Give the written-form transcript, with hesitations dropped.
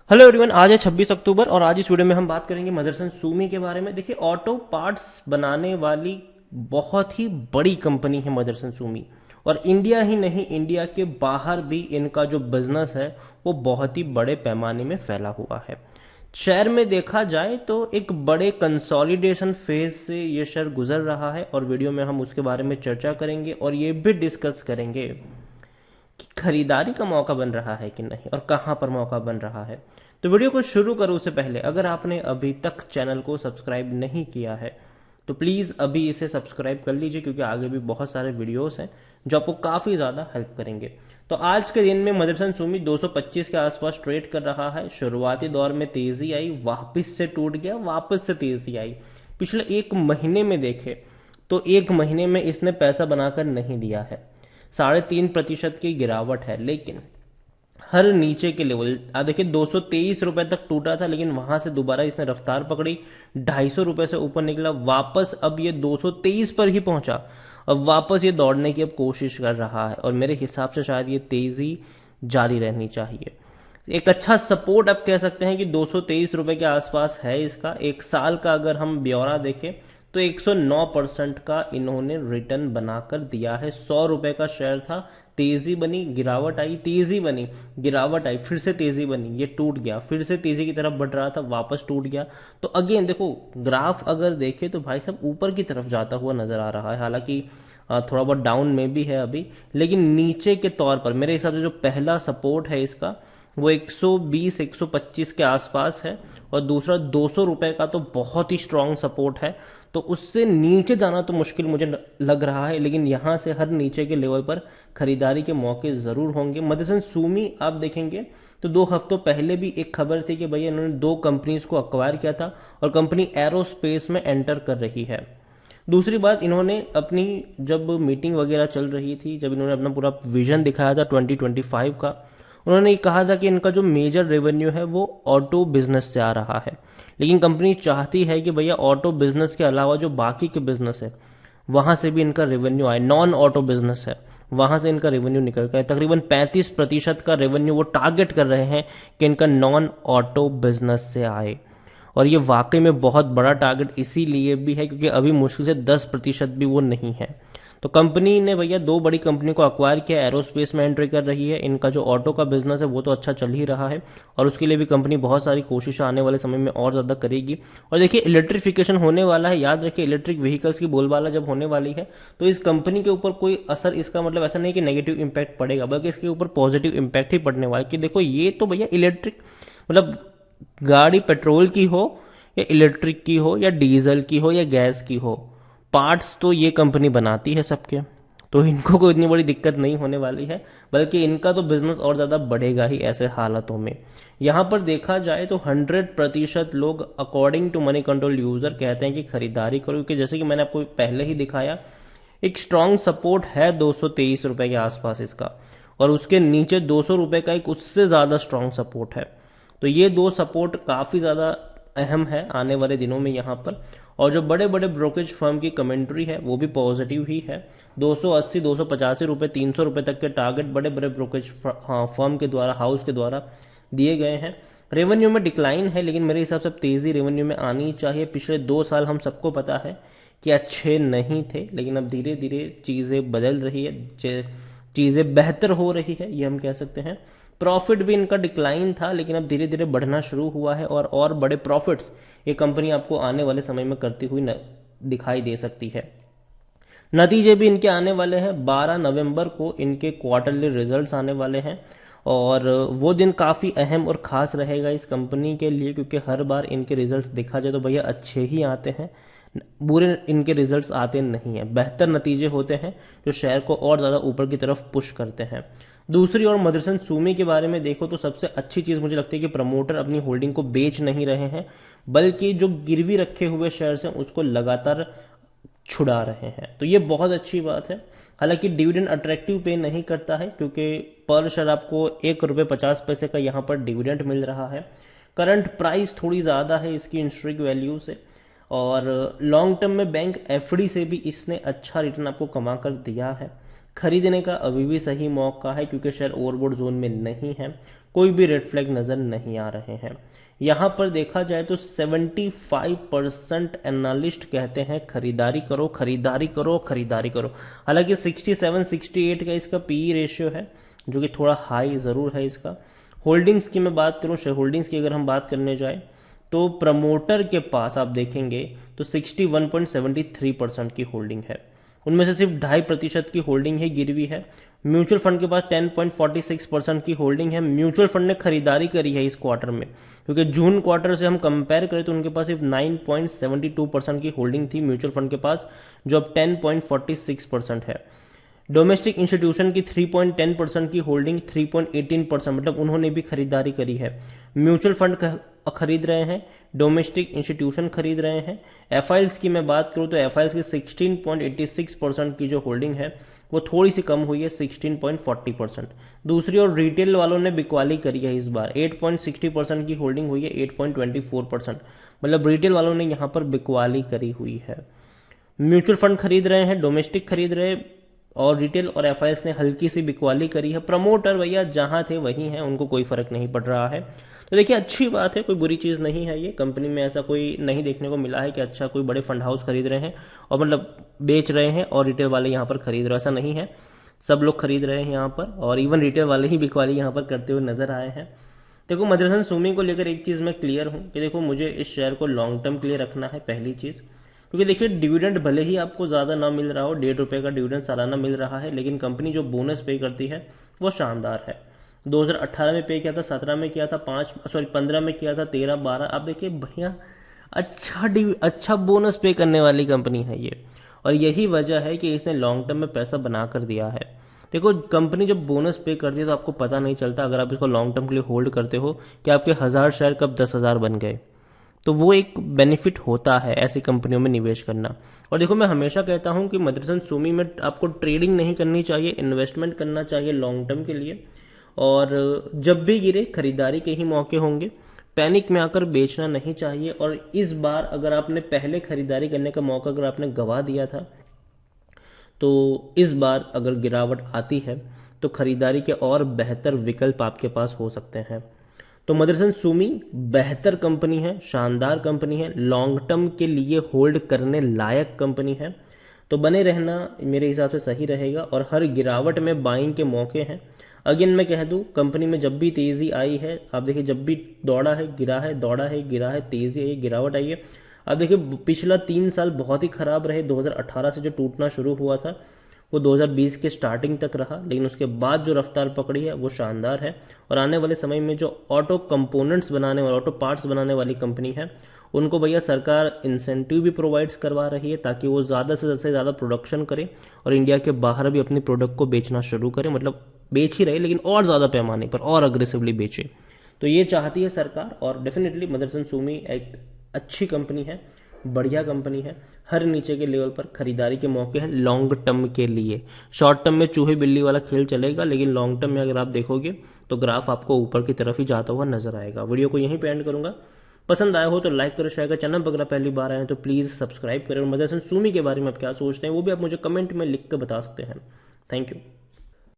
Hello everyone, आज है 26 अक्टूबर और आज इस वीडियो में हम बात करेंगे मदरसन सूमी के बारे में। देखिए, ऑटो पार्ट्स बनाने वाली बहुत ही बड़ी कंपनी है मदरसन सूमी। और इंडिया ही नहीं, इंडिया के बाहर भी इनका जो बिजनेस है वो बहुत ही बड़े पैमाने में फैला हुआ है। शेयर में देखा जाए तो एक बड़े कंसोलिडेशन फेज से ये शेयर गुजर रहा है और वीडियो में हम उसके बारे में चर्चा करेंगे और ये भी डिस्कस करेंगे कि खरीदारी का मौका बन रहा है कि नहीं और कहां पर मौका बन रहा है। तो वीडियो को शुरू करूं उससे पहले अगर आपने अभी तक चैनल को सब्सक्राइब नहीं किया है तो प्लीज़ अभी इसे सब्सक्राइब कर लीजिए, क्योंकि आगे भी बहुत सारे वीडियोस हैं जो आपको काफ़ी ज़्यादा हेल्प करेंगे। तो आज के दिन में मदरसन सूमी 225 के आसपास ट्रेड कर रहा है। शुरुआती दौर में तेज़ी आई, वापस से टूट गया, वापस से तेज़ी आई। पिछले एक महीने में देखे तो एक महीने में इसने पैसा बनाकर नहीं दिया है। 3.5% की गिरावट है, लेकिन हर नीचे के लेवल देखिए 223 रुपए तक टूटा था, लेकिन वहां से दोबारा इसने रफ्तार पकड़ी, 250 रुपए से ऊपर निकला, वापस अब ये 223 पर ही पहुंचा। अब वापस ये दौड़ने की अब कोशिश कर रहा है और मेरे हिसाब से शायद ये तेजी जारी रहनी चाहिए। एक अच्छा सपोर्ट आप कह सकते हैं कि 223 रुपए के आसपास है इसका। एक साल का अगर हम ब्यौरा देखें तो 109% का इन्होंने रिटर्न बनाकर दिया है। 100 रुपए का शेयर था, तेजी बनी, गिरावट आई, तेजी बनी, गिरावट आई, फिर से तेजी बनी, ये टूट गया, फिर से तेजी की तरफ बढ़ रहा था, वापस टूट गया। तो अगेन देखो, ग्राफ अगर देखे तो भाई साहब ऊपर की तरफ जाता हुआ नजर आ रहा है। हालांकि थोड़ा बहुत डाउन में भी है अभी, लेकिन नीचे के तौर पर मेरे हिसाब से जो पहला सपोर्ट है इसका वो 120 125 के आसपास है और दूसरा 200 रुपए का तो बहुत ही स्ट्रांग सपोर्ट है। तो उससे नीचे जाना तो मुश्किल मुझे लग रहा है, लेकिन यहां से हर नीचे के लेवल पर खरीदारी के मौके जरूर होंगे। मदरसन सूमी आप देखेंगे तो 2 हफ्तों पहले भी एक खबर थी कि भैया इन्होंने 2 कंपनीज को अक्वायर किया था और कंपनी एरोस्पेस में एंटर कर रही है। दूसरी बात, इन्होंने अपनी जब मीटिंग वगैरह चल रही थी, जब इन्होंने अपना पूरा विजन दिखाया था 2025 का, उन्होंने ये कहा था कि इनका जो मेजर रेवेन्यू है वो ऑटो बिजनेस से आ रहा है। लेकिन कंपनी चाहती है कि भैया ऑटो बिजनेस के अलावा जो बाकी के बिजनेस है वहां से भी इनका रेवेन्यू आए। नॉन ऑटो बिजनेस है वहां से इनका रेवेन्यू निकल कर तकरीबन 35% का रेवेन्यू वो टारगेट कर रहे हैं कि इनका नॉन ऑटो बिजनेस से आए। और ये वाकई में बहुत बड़ा टारगेट इसीलिए भी है क्योंकि अभी मुश्किल से 10% भी वो नहीं है। तो कंपनी ने भैया 2 बड़ी कंपनी को अक्वायर किया, एरोस्पेस में एंट्री कर रही है। इनका जो ऑटो का बिजनेस है वो तो अच्छा चल ही रहा है और उसके लिए भी कंपनी बहुत सारी कोशिशें आने वाले समय में और ज्यादा करेगी। और देखिए, इलेक्ट्रिफिकेशन होने वाला है, याद रखिए इलेक्ट्रिक व्हीकल्स की बोलबाला जब होने वाली है तो इस कंपनी के ऊपर कोई असर, इसका मतलब ऐसा नहीं कि नेगेटिव इंपैक्ट पड़ेगा, बल्कि इसके ऊपर पॉजिटिव इंपैक्ट ही पड़ने वाला है। कि देखो, ये तो भैया इलेक्ट्रिक मतलब गाड़ी पेट्रोल की हो या इलेक्ट्रिक की हो या डीजल की हो या गैस की हो, पार्ट्स तो ये कंपनी बनाती है सबके। तो इनको कोई इतनी बड़ी दिक्कत नहीं होने वाली है, बल्कि इनका तो बिजनेस और ज्यादा बढ़ेगा ही ऐसे हालातों में। यहां पर देखा जाए तो 100% लोग according to Moneycontrol user कहते हैं कि खरीदारी करो, क्योंकि जैसे कि मैंने आपको पहले ही दिखाया, एक स्ट्रांग सपोर्ट है 223 रुपए के आसपास इसका, और उसके नीचे 200 रुपए का एक उससे ज्यादा स्ट्रांग सपोर्ट है। तो ये दो सपोर्ट काफी ज्यादा अहम है आने वाले दिनों में यहाँ पर। और जो बड़े बड़े ब्रोकरेज फर्म की कमेंट्री है वो भी पॉजिटिव ही है। 280 285 रुपए, 300 रुपए तक के टारगेट बड़े बड़े ब्रोकरेज फर्म के द्वारा, हाउस के द्वारा दिए गए हैं। रेवेन्यू में डिक्लाइन है, लेकिन मेरे हिसाब से तेजी रेवेन्यू में आनी चाहिए। पिछले 2 साल हम सबको पता है कि अच्छे नहीं थे, लेकिन अब धीरे धीरे चीजें बदल रही है, चीजें बेहतर हो रही है, ये हम कह सकते हैं। प्रॉफिट भी इनका डिक्लाइन था, लेकिन अब धीरे धीरे बढ़ना शुरू हुआ है और बड़े प्रॉफिट्स ये कंपनी आपको आने वाले समय में करती हुई दिखाई दे सकती है। नतीजे भी इनके आने वाले हैं। 12 नवंबर को इनके क्वार्टरली रिजल्ट्स आने वाले हैं और वो दिन काफ़ी अहम और ख़ास रहेगा इस कंपनी के लिए, क्योंकि हर बार इनके रिजल्ट्स देखा जाए तो भैया अच्छे ही आते हैं, बुरे इनके रिजल्ट्स आते नहीं हैं। बेहतर नतीजे होते हैं जो शेयर को और ज़्यादा ऊपर की तरफ पुश करते हैं। दूसरी ओर मदरसन सूमी के बारे में देखो तो सबसे अच्छी चीज़ मुझे लगती है कि प्रमोटर अपनी होल्डिंग को बेच नहीं रहे हैं, बल्कि जो गिरवी रखे हुए शेयर्स हैं उसको लगातार छुड़ा रहे हैं। तो ये बहुत अच्छी बात है। हालांकि डिविडेंड अट्रैक्टिव पे नहीं करता है, क्योंकि पर शेयर आपको 1 रुपये 50 पैसे का यहाँ पर डिविडेंड मिल रहा है। करंट प्राइस थोड़ी ज़्यादा है इसकी इंस्ट्रिक वैल्यू से, और लॉन्ग टर्म में बैंक एफडी से भी इसने अच्छा रिटर्न आपको कमा कर दिया है। खरीदने का अभी भी सही मौका है क्योंकि शेयर ओवरबॉट जोन में नहीं है, कोई भी रेड फ्लैग नजर नहीं आ रहे हैं। यहां पर देखा जाए तो 75% एनालिस्ट कहते हैं खरीदारी करो खरीदारी करो खरीदारी करो। हालांकि 67-68 का इसका पीई रेशियो है जो कि थोड़ा हाई जरूर है इसका। होल्डिंग्स की मैं बात करूं, शेयर होल्डिंग्स की अगर हम बात करने जाए तो प्रमोटर के पास आप देखेंगे तो 61.73% की होल्डिंग है, उनमें से सिर्फ 2.5% की होल्डिंग है गिरवी है। म्यूचुअल फंड के पास 10.46% की होल्डिंग है। म्यूचुअल फंड ने खरीदारी करी है इस क्वार्टर में, क्योंकि जून क्वार्टर से हम कंपेयर करें तो उनके पास सिर्फ 9.72% की होल्डिंग थी म्यूचुअल फंड के पास, जो अब 10.46% है। डोमेस्टिक इंस्टीट्यूशन की 3.10% की होल्डिंग 3.18%, मतलब उन्होंने भी खरीदारी करी है। म्यूचुअल फंड खरीद रहे हैं, डोमेस्टिक इंस्टीट्यूशन खरीद रहे हैं। एफआईएल्स की मैं बात करूं तो एफआईएल्स की 16.86% की जो होल्डिंग है वो थोड़ी सी कम हुई है, 16.40%। दूसरी ओर रिटेल वालों ने बिकवाली करी है इस बार, 8.60% की होल्डिंग हुई है 8.24%, मतलब रिटेल वालों ने यहां पर बिकवाली करी हुई है। म्यूचुअल फंड खरीद रहे हैं, डोमेस्टिक खरीद रहे हैं, और रिटेल और एफआईएस ने हल्की सी बिकवाली करी है। प्रमोटर भैया जहां थे वहीं हैं, उनको कोई फर्क नहीं पड़ रहा है। तो देखिए अच्छी बात है, कोई बुरी चीज नहीं है। ये कंपनी में ऐसा कोई नहीं देखने को मिला है कि अच्छा कोई बड़े फंड हाउस खरीद रहे हैं और मतलब बेच रहे हैं और रिटेल वाले यहाँ पर खरीद रहे हैं, ऐसा नहीं है। सब लोग खरीद रहे हैं यहाँ पर, और इवन रिटेल वाले ही बिकवाली यहाँ पर करते हुए नजर आए हैं। देखो मदरसन सुमी को लेकर एक चीज मैं क्लियर हूं कि देखो मुझे इस शेयर को लॉन्ग टर्म के लिए रखना है, पहली चीज। क्योंकि देखिए डिविडेंड भले ही आपको ज्यादा ना मिल रहा हो, ₹1.5 का डिविडेंड सालाना मिल रहा है, लेकिन कंपनी जो बोनस पे करती है वो शानदार है। 2018 में पे किया था, 17 में किया था, 15 में किया था, 13, 12। आप देखिए भैया अच्छा बोनस पे करने वाली कंपनी है ये, और यही वजह है कि इसने लॉन्ग टर्म में पैसा बना कर दिया है। देखो कंपनी जब बोनस पे करती है तो आपको पता नहीं चलता, अगर आप इसको लॉन्ग टर्म के लिए होल्ड करते हो, कि आपके 1000 शेयर कब 10,000 बन गए। तो वो एक बेनिफिट होता है ऐसी कंपनियों में निवेश करना। और देखो मैं हमेशा कहता हूं कि मदरसन सुमी में आपको ट्रेडिंग नहीं करनी चाहिए, इन्वेस्टमेंट करना चाहिए लॉन्ग टर्म के लिए। और जब भी गिरे खरीदारी के ही मौके होंगे, पैनिक में आकर बेचना नहीं चाहिए। और इस बार अगर आपने पहले खरीदारी करने का मौका अगर आपने गवा दिया था, तो इस बार अगर गिरावट आती है तो खरीदारी के और बेहतर विकल्प आपके पास हो सकते हैं। तो मदरसन सुमी बेहतर कंपनी है, शानदार कंपनी है, लॉन्ग टर्म के लिए होल्ड करने लायक कंपनी है। तो बने रहना मेरे हिसाब से सही रहेगा, और हर गिरावट में बाइंग के मौके हैं। अगेन मैं कह दूं, कंपनी में जब भी तेजी आई है, आप देखिए जब भी दौड़ा है गिरा है, दौड़ा है गिरा है, तेजी आई गिरावट आई है। आप देखिए पिछला 3 साल बहुत ही खराब रहे। 2018 से जो टूटना शुरू हुआ था वो 2020 के स्टार्टिंग तक रहा, लेकिन उसके बाद जो रफ्तार पकड़ी है वो शानदार है। और आने वाले समय में जो ऑटो कंपोनेंट्स बनाने वाले, ऑटो पार्ट्स बनाने वाली कंपनी है, उनको भैया सरकार इंसेंटिव भी प्रोवाइड्स करवा रही है ताकि वो ज़्यादा से ज़्यादा प्रोडक्शन करें और इंडिया के बाहर भी अपने प्रोडक्ट को बेचना शुरू करें। मतलब बेच ही रहे लेकिन और ज़्यादा पैमाने पर और अग्रेसिवली बेचे। तो ये चाहती है सरकार, और डेफिनेटली मदरसन सुमी एक अच्छी कंपनी है, बढ़िया कंपनी है। हर नीचे के लेवल पर खरीदारी के मौके हैं लॉन्ग टर्म के लिए। शॉर्ट टर्म में चूहे बिल्ली वाला खेल चलेगा, लेकिन लॉन्ग टर्म में अगर आप देखोगे तो ग्राफ आपको ऊपर की तरफ ही जाता हुआ नजर आएगा। वीडियो को यहीं पे एंड करूंगा। पसंद आया हो तो लाइक करो, शेयर करो। चैनल पर अगर पहली बार आए हैं तो प्लीज सब्सक्राइब करें। और मदरसन सुमी के बारे में आप क्या सोचते हैं वो भी आप मुझे कमेंट में लिख कर बता सकते हैं। Thank you.